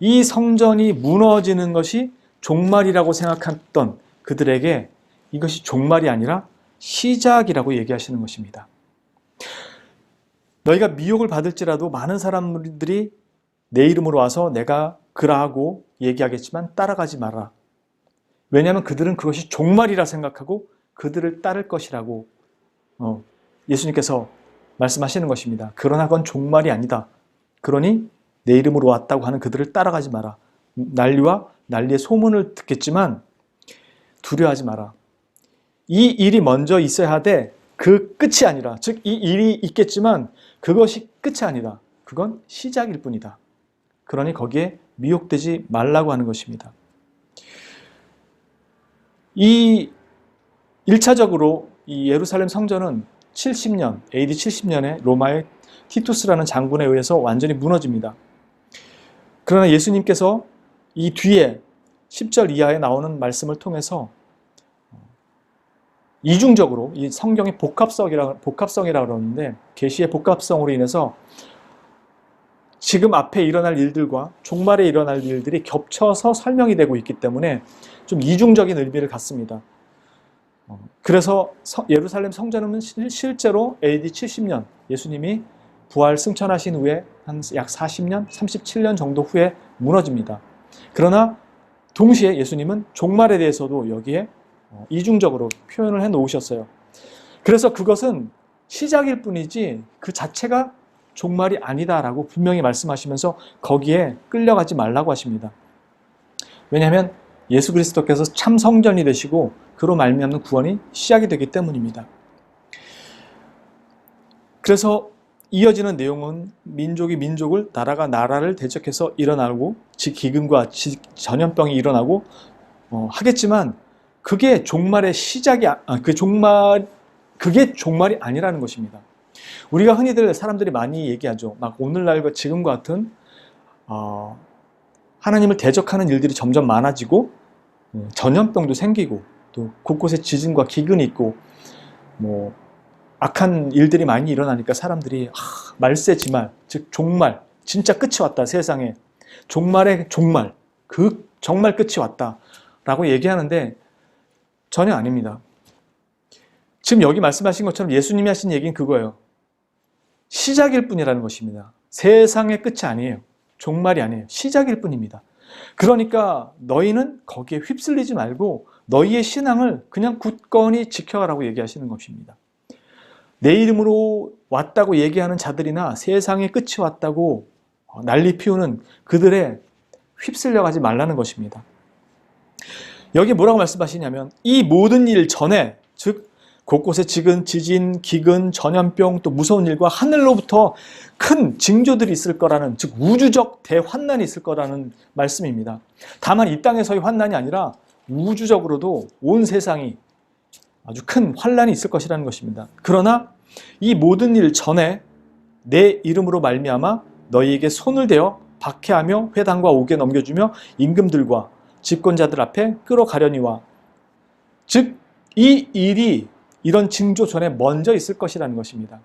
이 성전이 무너지는 것이 종말이라고 생각했던 그들에게 이것이 종말이 아니라 시작이라고 얘기하시는 것입니다. 너희가 미혹을 받을지라도 많은 사람들이 내 이름으로 와서 내가 그라하고 얘기하겠지만 따라가지 마라. 왜냐하면 그들은 그것이 종말이라 생각하고 그들을 따를 것이라고 예수님께서 말씀하시는 것입니다. 그러나 그건 종말이 아니다. 그러니 내 이름으로 왔다고 하는 그들을 따라가지 마라. 난리와 난리의 소문을 듣겠지만 두려워하지 마라. 이 일이 먼저 있어야 하되 그 끝이 아니라, 즉 이 일이 있겠지만 그것이 끝이 아니다. 그건 시작일 뿐이다. 그러니 거기에 미혹되지 말라고 하는 것입니다. 이 1차적으로 이 예루살렘 성전은 70년, AD 70년에 로마의 티투스라는 장군에 의해서 완전히 무너집니다. 그러나 예수님께서 이 뒤에 10절 이하에 나오는 말씀을 통해서 이중적으로 이 성경의 복합성이라 그러는데 계시의 복합성으로 인해서 지금 앞에 일어날 일들과 종말에 일어날 일들이 겹쳐서 설명이 되고 있기 때문에 좀 이중적인 의미를 갖습니다. 그래서 예루살렘 성전은 실제로 AD 70년 예수님이 부활 승천하신 후에 한 약 40년, 37년 정도 후에 무너집니다. 그러나 동시에 예수님은 종말에 대해서도 여기에 이중적으로 표현을 해 놓으셨어요. 그래서 그것은 시작일 뿐이지 그 자체가 종말이 아니다라고 분명히 말씀하시면서 거기에 끌려가지 말라고 하십니다. 왜냐하면 예수 그리스도께서 참 성전이 되시고 그로 말미암는 구원이 시작이 되기 때문입니다. 그래서 이어지는 내용은 민족이 민족을, 나라가 나라를 대적해서 일어나고 기근과 전염병이 일어나고 하겠지만 그게 종말의 시작이 그게 종말이 아니라는 것입니다. 우리가 흔히들 사람들이 많이 얘기하죠. 막 오늘날과 지금과 같은 하나님을 대적하는 일들이 점점 많아지고 전염병도 생기고 또 곳곳에 지진과 기근이 있고 뭐 악한 일들이 많이 일어나니까 사람들이 말세지말, 즉 종말, 진짜 끝이 왔다 세상에, 종말의 종말, 그 정말 끝이 왔다 라고 얘기하는데 전혀 아닙니다. 지금 여기 말씀하신 것처럼 예수님이 하신 얘기는 그거예요. 시작일 뿐이라는 것입니다. 세상의 끝이 아니에요. 종말이 아니에요. 시작일 뿐입니다. 그러니까 너희는 거기에 휩쓸리지 말고 너희의 신앙을 그냥 굳건히 지켜가라고 얘기하시는 것입니다. 내 이름으로 왔다고 얘기하는 자들이나 세상의 끝이 왔다고 난리 피우는 그들의 휩쓸려가지 말라는 것입니다. 여기 뭐라고 말씀하시냐면 이 모든 일 전에, 즉 곳곳에 지진, 기근, 전염병, 또 무서운 일과 하늘로부터 큰 징조들이 있을 거라는, 즉 우주적 대환난이 있을 거라는 말씀입니다. 다만 이 땅에서의 환난이 아니라 우주적으로도 온 세상이 아주 큰 환난이 있을 것이라는 것입니다. 그러나 이 모든 일 전에 내 이름으로 말미암아 너희에게 손을 대어 박해하며 회당과 옥에 넘겨주며 임금들과 집권자들 앞에 끌어가려니와, 즉 이 일이 이런 징조 전에 먼저 있을 것이라는 것입니다.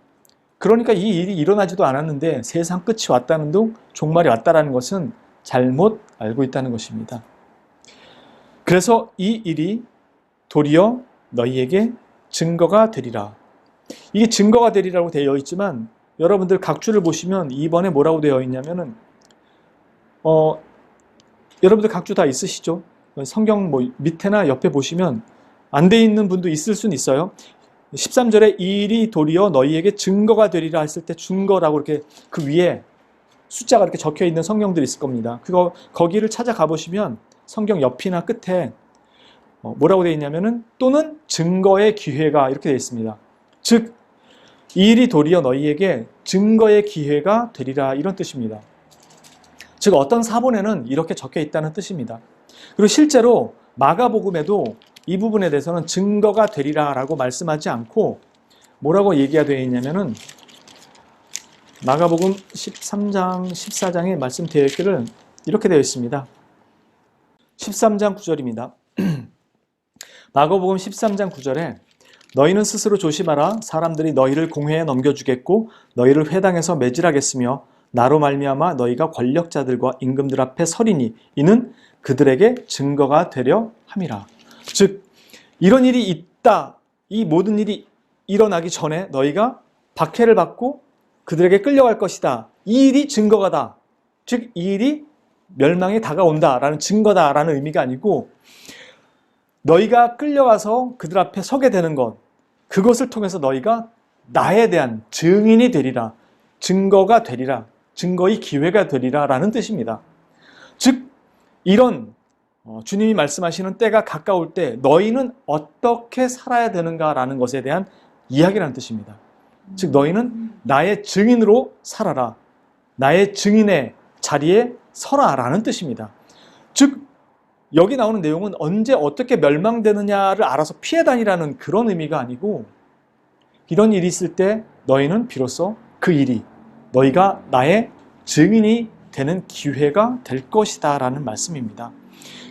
그러니까 이 일이 일어나지도 않았는데 세상 끝이 왔다는 둥 종말이 왔다는 것은 잘못 알고 있다는 것입니다. 그래서 이 일이 도리어 너희에게 증거가 되리라. 이게 증거가 되리라고 되어 있지만 여러분들 각주를 보시면 2번에 뭐라고 되어 있냐면은 여러분들 각주 다 있으시죠? 성경 뭐 밑에나 옆에 보시면 안 돼 있는 분도 있을 수는 있어요. 13절에 이 일이 도리어 너희에게 증거가 되리라 했을 때 증거라고 이렇게 그 위에 숫자가 이렇게 적혀 있는 성경들이 있을 겁니다. 거기를 찾아가 보시면 성경 옆이나 끝에 뭐라고 되어 있냐면은 또는 증거의 기회가 이렇게 되어 있습니다. 즉 이 일이 도리어 너희에게 증거의 기회가 되리라, 이런 뜻입니다. 즉 어떤 사본에는 이렇게 적혀 있다는 뜻입니다. 그리고 실제로 마가복음에도 이 부분에 대해서는 증거가 되리라 라고 말씀하지 않고 뭐라고 얘기가 되어 있냐면은 마가복음 13장, 14장에 말씀되어 있기를 이렇게 되어 있습니다. 13장 9절입니다. 마가복음 13장 9절에 너희는 스스로 조심하라. 사람들이 너희를 공회에 넘겨주겠고 너희를 회당에서 매질하겠으며 나로 말미암아 너희가 권력자들과 임금들 앞에 서리니 이는 그들에게 증거가 되려 함이라. 즉 이런 일이 있다, 이 모든 일이 일어나기 전에 너희가 박해를 받고 그들에게 끌려갈 것이다, 이 일이 증거가다, 즉 이 일이 멸망에 다가온다라는 증거다라는 의미가 아니고 너희가 끌려가서 그들 앞에 서게 되는 것, 그것을 통해서 너희가 나에 대한 증인이 되리라, 증거가 되리라, 증거의 기회가 되리라 라는 뜻입니다. 즉 이런 주님이 말씀하시는 때가 가까울 때 너희는 어떻게 살아야 되는가라는 것에 대한 이야기라는 뜻입니다. 즉 너희는 나의 증인으로 살아라, 나의 증인의 자리에 서라 라는 뜻입니다. 즉 여기 나오는 내용은 언제 어떻게 멸망되느냐를 알아서 피해 다니라는 그런 의미가 아니고, 이런 일이 있을 때 너희는 비로소 그 일이 너희가 나의 증인이 되는 기회가 될 것이다 라는 말씀입니다.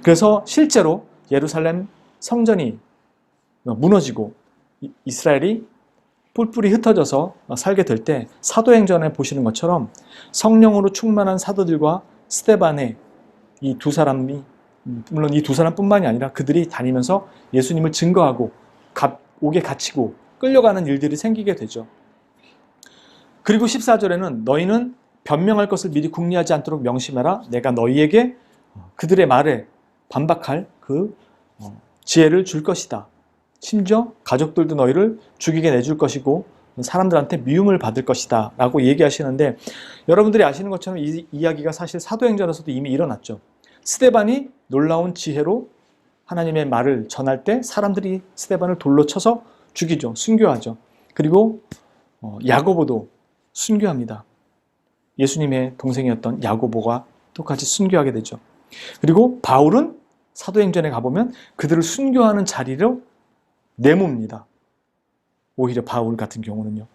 그래서 실제로 예루살렘 성전이 무너지고 이스라엘이 뿔뿔이 흩어져서 살게 될 때 사도행전에 보시는 것처럼 성령으로 충만한 사도들과 스데반의 이 두 사람이, 물론 이 두 사람뿐만이 아니라 그들이 다니면서 예수님을 증거하고 옥에 갇히고 끌려가는 일들이 생기게 되죠. 그리고 14절에는 너희는 변명할 것을 미리 궁리하지 않도록 명심해라. 내가 너희에게 그들의 말에 반박할 그 지혜를 줄 것이다. 심지어 가족들도 너희를 죽이게 내줄 것이고 사람들한테 미움을 받을 것이다 라고 얘기하시는데, 여러분들이 아시는 것처럼 이 이야기가 사실 사도행전에서도 이미 일어났죠. 스데반이 놀라운 지혜로 하나님의 말을 전할 때 사람들이 스데반을 돌로 쳐서 죽이죠. 순교하죠. 그리고 야고보도 순교합니다. 예수님의 동생이었던 야고보가 똑같이 순교하게 되죠. 그리고 바울은 사도행전에 가보면 그들을 순교하는 자리로 내뭅니다. 오히려 바울 같은 경우는요.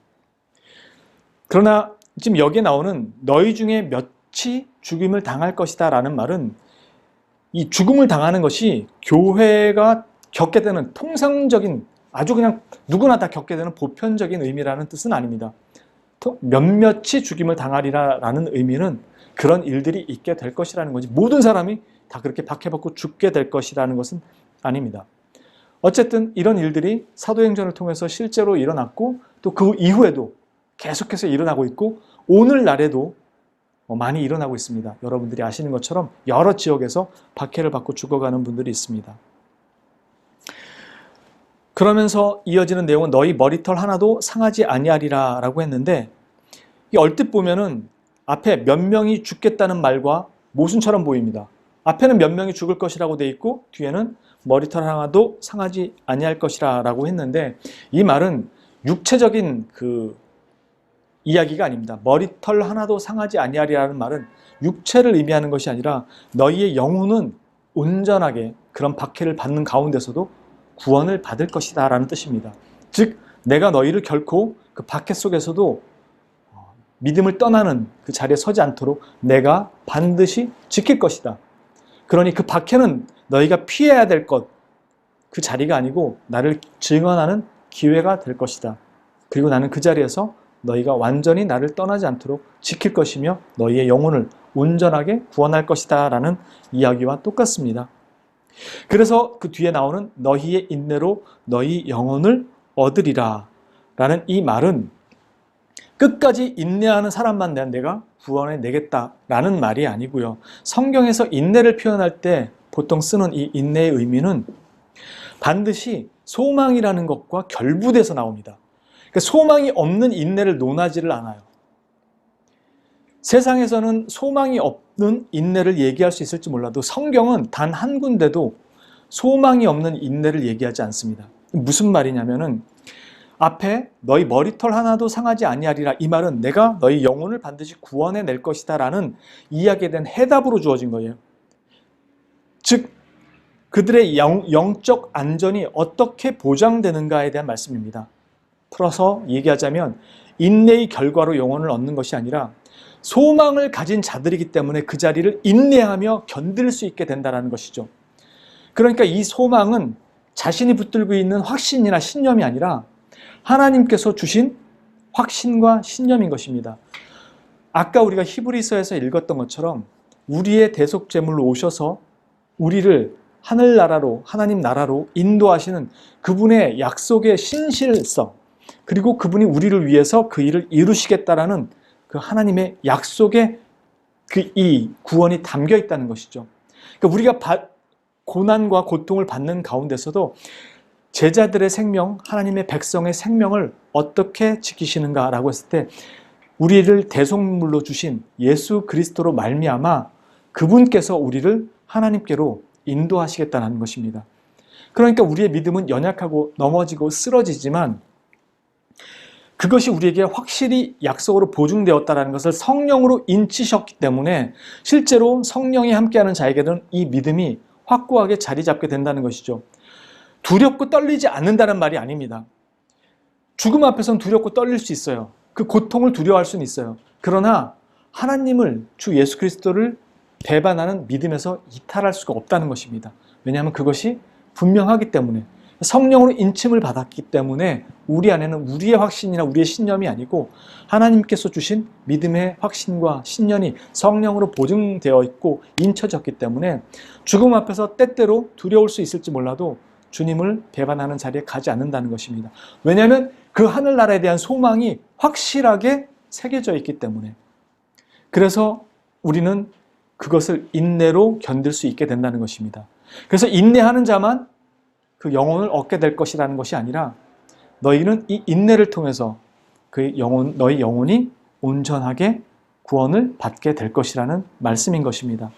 그러나 지금 여기에 나오는 너희 중에 몇이 죽임을 당할 것이다 라는 말은, 이 죽음을 당하는 것이 교회가 겪게 되는 통상적인, 아주 그냥 누구나 다 겪게 되는 보편적인 의미라는 뜻은 아닙니다. 몇몇이 죽임을 당하리라 라는 의미는 그런 일들이 있게 될 것이라는 거지, 모든 사람이 다 그렇게 박해받고 죽게 될 것이라는 것은 아닙니다. 어쨌든 이런 일들이 사도행전을 통해서 실제로 일어났고, 또 그 이후에도 계속해서 일어나고 있고, 오늘날에도 많이 일어나고 있습니다. 여러분들이 아시는 것처럼 여러 지역에서 박해를 받고 죽어가는 분들이 있습니다. 그러면서 이어지는 내용은 너희 머리털 하나도 상하지 아니하리라 라고 했는데, 이 얼뜻 보면은 앞에 몇 명이 죽겠다는 말과 모순처럼 보입니다. 앞에는 몇 명이 죽을 것이라고 돼 있고 뒤에는 머리털 하나도 상하지 아니할 것이라 라고 했는데, 이 말은 육체적인 그 이야기가 아닙니다. 머리털 하나도 상하지 아니하리라는 말은 육체를 의미하는 것이 아니라 너희의 영혼은 온전하게 그런 박해를 받는 가운데서도 구원을 받을 것이다 라는 뜻입니다. 즉 내가 너희를 결코 그 박해 속에서도 믿음을 떠나는 그 자리에 서지 않도록 내가 반드시 지킬 것이다. 그러니 그 박해는 너희가 피해야 될 것, 그 자리가 아니고 나를 증언하는 기회가 될 것이다. 그리고 나는 그 자리에서 너희가 완전히 나를 떠나지 않도록 지킬 것이며 너희의 영혼을 온전하게 구원할 것이다 라는 이야기와 똑같습니다. 그래서 그 뒤에 나오는 너희의 인내로 너희 영혼을 얻으리라 라는 이 말은 끝까지 인내하는 사람만 내가 구원해 내겠다 라는 말이 아니고요. 성경에서 인내를 표현할 때 보통 쓰는 이 인내의 의미는 반드시 소망이라는 것과 결부돼서 나옵니다. 그러니까 소망이 없는 인내를 논하지를 않아요. 세상에서는 소망이 없는 인내를 얘기할 수 있을지 몰라도 성경은 단 한 군데도 소망이 없는 인내를 얘기하지 않습니다. 무슨 말이냐면은 앞에 너희 머리털 하나도 상하지 아니하리라, 이 말은 내가 너희 영혼을 반드시 구원해 낼 것이다 라는 이야기에 대한 해답으로 주어진 거예요. 즉 그들의 영적 안전이 어떻게 보장되는가에 대한 말씀입니다. 풀어서 얘기하자면 인내의 결과로 영혼을 얻는 것이 아니라 소망을 가진 자들이기 때문에 그 자리를 인내하며 견딜 수 있게 된다는 것이죠. 그러니까 이 소망은 자신이 붙들고 있는 확신이나 신념이 아니라 하나님께서 주신 확신과 신념인 것입니다. 아까 우리가 히브리서에서 읽었던 것처럼 우리의 대속제물로 오셔서 우리를 하늘나라로, 하나님 나라로 인도하시는 그분의 약속의 신실성, 그리고 그분이 우리를 위해서 그 일을 이루시겠다라는 그 하나님의 약속에 이 구원이 담겨 있다는 것이죠. 그러니까 우리가 고난과 고통을 받는 가운데서도 제자들의 생명, 하나님의 백성의 생명을 어떻게 지키시는가라고 했을 때 우리를 대속물로 주신 예수 그리스도로 말미암아 그분께서 우리를 하나님께로 인도하시겠다는 것입니다. 그러니까 우리의 믿음은 연약하고 넘어지고 쓰러지지만 그것이 우리에게 확실히 약속으로 보증되었다는 것을 성령으로 인치셨기 때문에 실제로 성령이 함께하는 자에게는 이 믿음이 확고하게 자리 잡게 된다는 것이죠. 두렵고 떨리지 않는다는 말이 아닙니다. 죽음 앞에서는 두렵고 떨릴 수 있어요. 그 고통을 두려워할 수는 있어요. 그러나 하나님을, 주 예수 그리스도를 배반하는 믿음에서 이탈할 수가 없다는 것입니다. 왜냐하면 그것이 분명하기 때문에, 성령으로 인침을 받았기 때문에 우리 안에는 우리의 확신이나 우리의 신념이 아니고 하나님께서 주신 믿음의 확신과 신념이 성령으로 보증되어 있고 인쳐졌기 때문에 죽음 앞에서 때때로 두려울 수 있을지 몰라도 주님을 배반하는 자리에 가지 않는다는 것입니다. 왜냐하면 그 하늘나라에 대한 소망이 확실하게 새겨져 있기 때문에. 그래서 우리는 그것을 인내로 견딜 수 있게 된다는 것입니다. 그래서 인내하는 자만 그 영혼을 얻게 될 것이라는 것이 아니라 너희는 이 인내를 통해서 너희 영혼이 온전하게 구원을 받게 될 것이라는 말씀인 것입니다.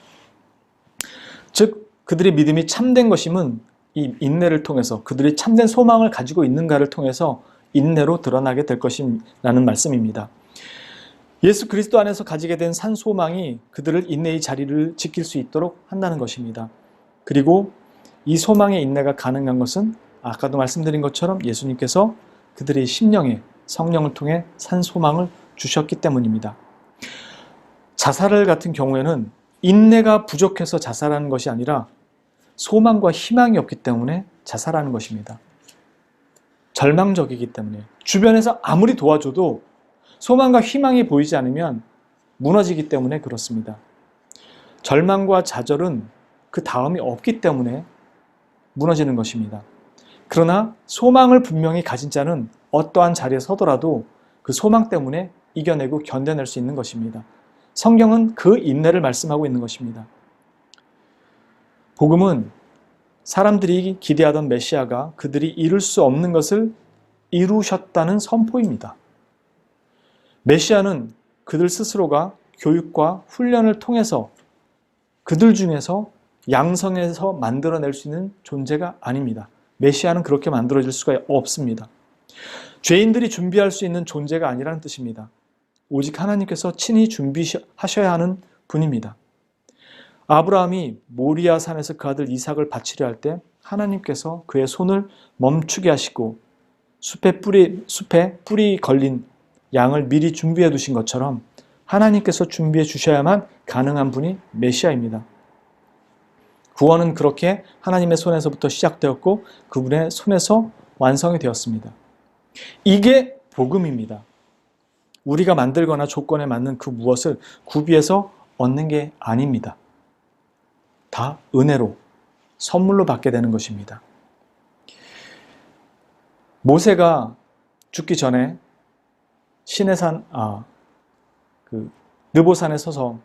즉 그들의 믿음이 참된 것임은 이 인내를 통해서 그들이 참된 소망을 가지고 있는가를 통해서 인내로 드러나게 될 것이라는 말씀입니다. 예수 그리스도 안에서 가지게 된 산 소망이 그들을 인내의 자리를 지킬 수 있도록 한다는 것입니다. 그리고 이 소망의 인내가 가능한 것은 아까도 말씀드린 것처럼 예수님께서 그들의 심령에 성령을 통해 산 소망을 주셨기 때문입니다. 자살 같은 경우에는 인내가 부족해서 자살하는 것이 아니라 소망과 희망이 없기 때문에 자살하는 것입니다. 절망적이기 때문에 주변에서 아무리 도와줘도 소망과 희망이 보이지 않으면 무너지기 때문에 그렇습니다. 절망과 좌절은 그 다음이 없기 때문에 무너지는 것입니다. 그러나 소망을 분명히 가진 자는 어떠한 자리에 서더라도 그 소망 때문에 이겨내고 견뎌낼 수 있는 것입니다. 성경은 그 인내를 말씀하고 있는 것입니다. 복음은 사람들이 기대하던 메시아가 그들이 이룰 수 없는 것을 이루셨다는 선포입니다. 메시아는 그들 스스로가 교육과 훈련을 통해서 그들 중에서 양성해서 만들어낼 수 있는 존재가 아닙니다. 메시아는 그렇게 만들어질 수가 없습니다. 죄인들이 준비할 수 있는 존재가 아니라는 뜻입니다. 오직 하나님께서 친히 준비하셔야 하는 분입니다. 아브라함이 모리아 산에서 그 아들 이삭을 바치려 할 때 하나님께서 그의 손을 멈추게 하시고 숲에 뿔이 걸린 양을 미리 준비해 두신 것처럼 하나님께서 준비해 주셔야만 가능한 분이 메시아입니다. 구원은 그렇게 하나님의 손에서부터 시작되었고 그분의 손에서 완성이 되었습니다. 이게 복음입니다. 우리가 만들거나 조건에 맞는 그 무엇을 구비해서 얻는 게 아닙니다. 다 은혜로 선물로 받게 되는 것입니다. 모세가 죽기 전에 시내산 느보산에 서서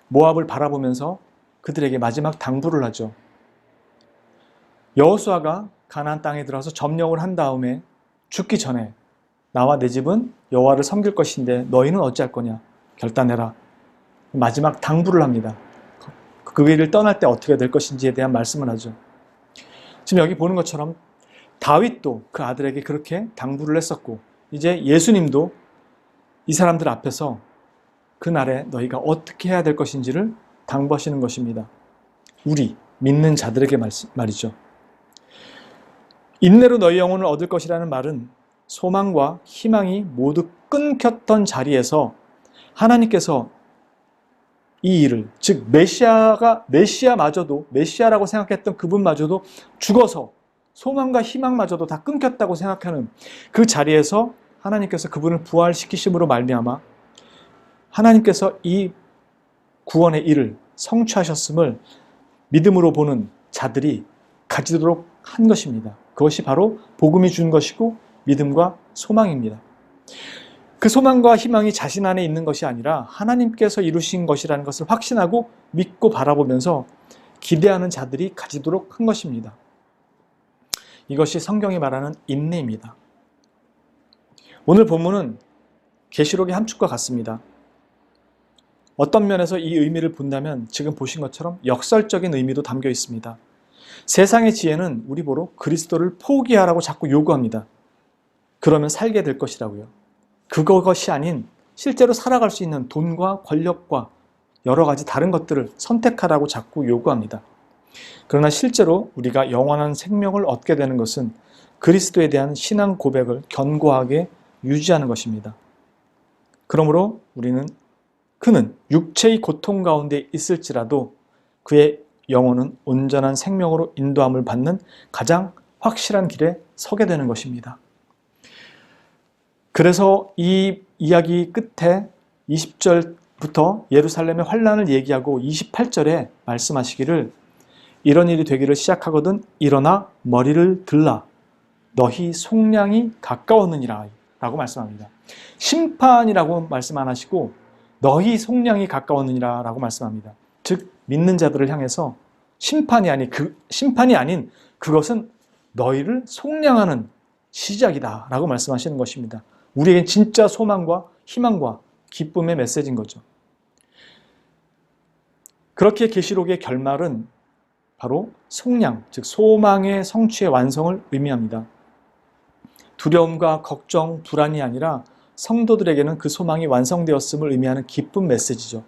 모압을 바라보면서 그들에게 마지막 당부를 하죠. 여호수아가 가나안 땅에 들어가서 점령을 한 다음에 죽기 전에 나와 내 집은 여호와를 섬길 것인데 너희는 어찌할 거냐 결단해라. 마지막 당부를 합니다. 그 길을 떠날 때 어떻게 될 것인지에 대한 말씀을 하죠. 지금 여기 보는 것처럼 다윗도 그 아들에게 그렇게 당부를 했었고 이제 예수님도 이 사람들 앞에서 그날에 너희가 어떻게 해야 될 것인지를 당부하시는 것입니다. 우리 믿는 자들에게 말이죠. 인내로 너희 영혼을 얻을 것이라는 말은 소망과 희망이 모두 끊겼던 자리에서 하나님께서 이 일을, 즉 메시아라고 생각했던 그분마저도 죽어서 소망과 희망마저도 다 끊겼다고 생각하는 그 자리에서 하나님께서 그분을 부활시키심으로 말미암아 하나님께서 이 구원의 일을 성취하셨음을 믿음으로 보는 자들이 가지도록 한 것입니다. 그것이 바로 복음이 준 것이고 믿음과 소망입니다. 그 소망과 희망이 자신 안에 있는 것이 아니라 하나님께서 이루신 것이라는 것을 확신하고 믿고 바라보면서 기대하는 자들이 가지도록 한 것입니다. 이것이 성경이 말하는 인내입니다. 오늘 본문은 계시록의 한 축과 같습니다. 어떤 면에서 이 의미를 본다면 지금 보신 것처럼 역설적인 의미도 담겨 있습니다. 세상의 지혜는 우리 보러 그리스도를 포기하라고 자꾸 요구합니다. 그러면 살게 될 것이라고요. 그것이 아닌 실제로 살아갈 수 있는 돈과 권력과 여러 가지 다른 것들을 선택하라고 자꾸 요구합니다. 그러나 실제로 우리가 영원한 생명을 얻게 되는 것은 그리스도에 대한 신앙 고백을 견고하게 유지하는 것입니다. 그러므로 그는 육체의 고통 가운데 있을지라도 그의 영혼은 온전한 생명으로 인도함을 받는 가장 확실한 길에 서게 되는 것입니다. 그래서 이 이야기 끝에 20절부터 예루살렘의 환난을 얘기하고 28절에 말씀하시기를 이런 일이 되기를 시작하거든 일어나 머리를 들라 너희 속량이 가까웠느니라 라고 말씀합니다. 심판이라고 말씀 안 하시고 너희 속량이 가까웠느니라 라고 말씀합니다. 즉 믿는 자들을 향해서 심판이 아닌 그것은 너희를 속량하는 시작이다 라고 말씀하시는 것입니다. 우리에겐 진짜 소망과 희망과 기쁨의 메시지인 거죠. 그렇게 계시록의 결말은 바로 속량, 즉 소망의 성취의 완성을 의미합니다. 두려움과 걱정, 불안이 아니라 성도들에게는 그 소망이 완성되었음을 의미하는 기쁜 메시지죠.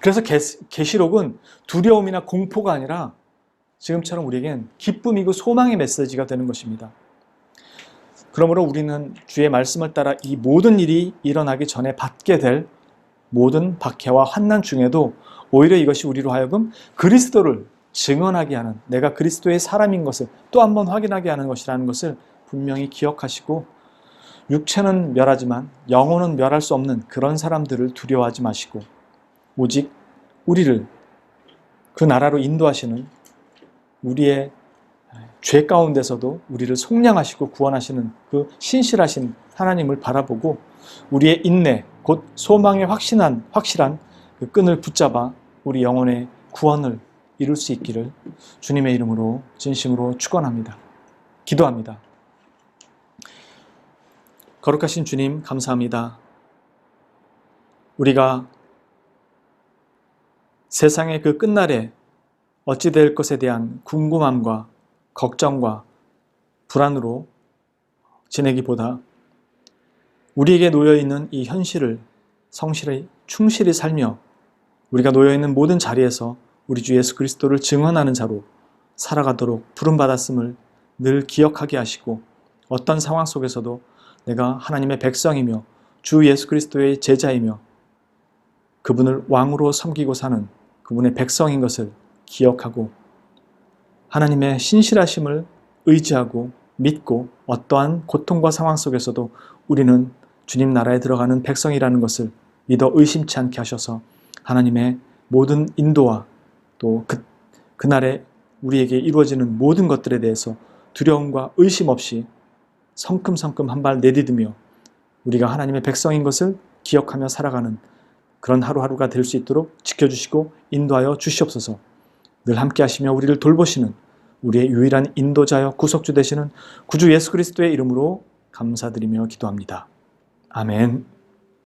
그래서 계시록은 두려움이나 공포가 아니라 지금처럼 우리에겐 기쁨이고 소망의 메시지가 되는 것입니다. 그러므로 우리는 주의 말씀을 따라 이 모든 일이 일어나기 전에 받게 될 모든 박해와 환난 중에도 오히려 이것이 우리로 하여금 그리스도를 증언하게 하는, 내가 그리스도의 사람인 것을 또 한 번 확인하게 하는 것이라는 것을 분명히 기억하시고, 육체는 멸하지만 영혼은 멸할 수 없는 그런 사람들을 두려워하지 마시고 오직 우리를 그 나라로 인도하시는 우리의 죄 가운데서도 우리를 속량하시고 구원하시는 그 신실하신 하나님을 바라보고 우리의 인내, 곧 소망의 확실한 그 끈을 붙잡아 우리 영혼의 구원을 이룰 수 있기를 주님의 이름으로 진심으로 축원합니다. 기도합니다. 거룩하신 주님, 감사합니다. 우리가 세상의 그 끝날에 어찌 될 것에 대한 궁금함과 걱정과 불안으로 지내기보다 우리에게 놓여있는 이 현실을 성실히 충실히 살며 우리가 놓여있는 모든 자리에서 우리 주 예수 그리스도를 증언하는 자로 살아가도록 부름받았음을 늘 기억하게 하시고, 어떤 상황 속에서도 내가 하나님의 백성이며 주 예수 그리스도의 제자이며 그분을 왕으로 섬기고 사는 그분의 백성인 것을 기억하고 하나님의 신실하심을 의지하고 믿고 어떠한 고통과 상황 속에서도 우리는 주님 나라에 들어가는 백성이라는 것을 믿어 의심치 않게 하셔서 하나님의 모든 인도와 또 그날에 우리에게 이루어지는 모든 것들에 대해서 두려움과 의심 없이 성큼성큼 한 발 내디디며 우리가 하나님의 백성인 것을 기억하며 살아가는 그런 하루하루가 될 수 있도록 지켜주시고 인도하여 주시옵소서. 늘 함께 하시며 우리를 돌보시는 우리의 유일한 인도자여 구속주 되시는 구주 예수 그리스도의 이름으로 감사드리며 기도합니다. 아멘.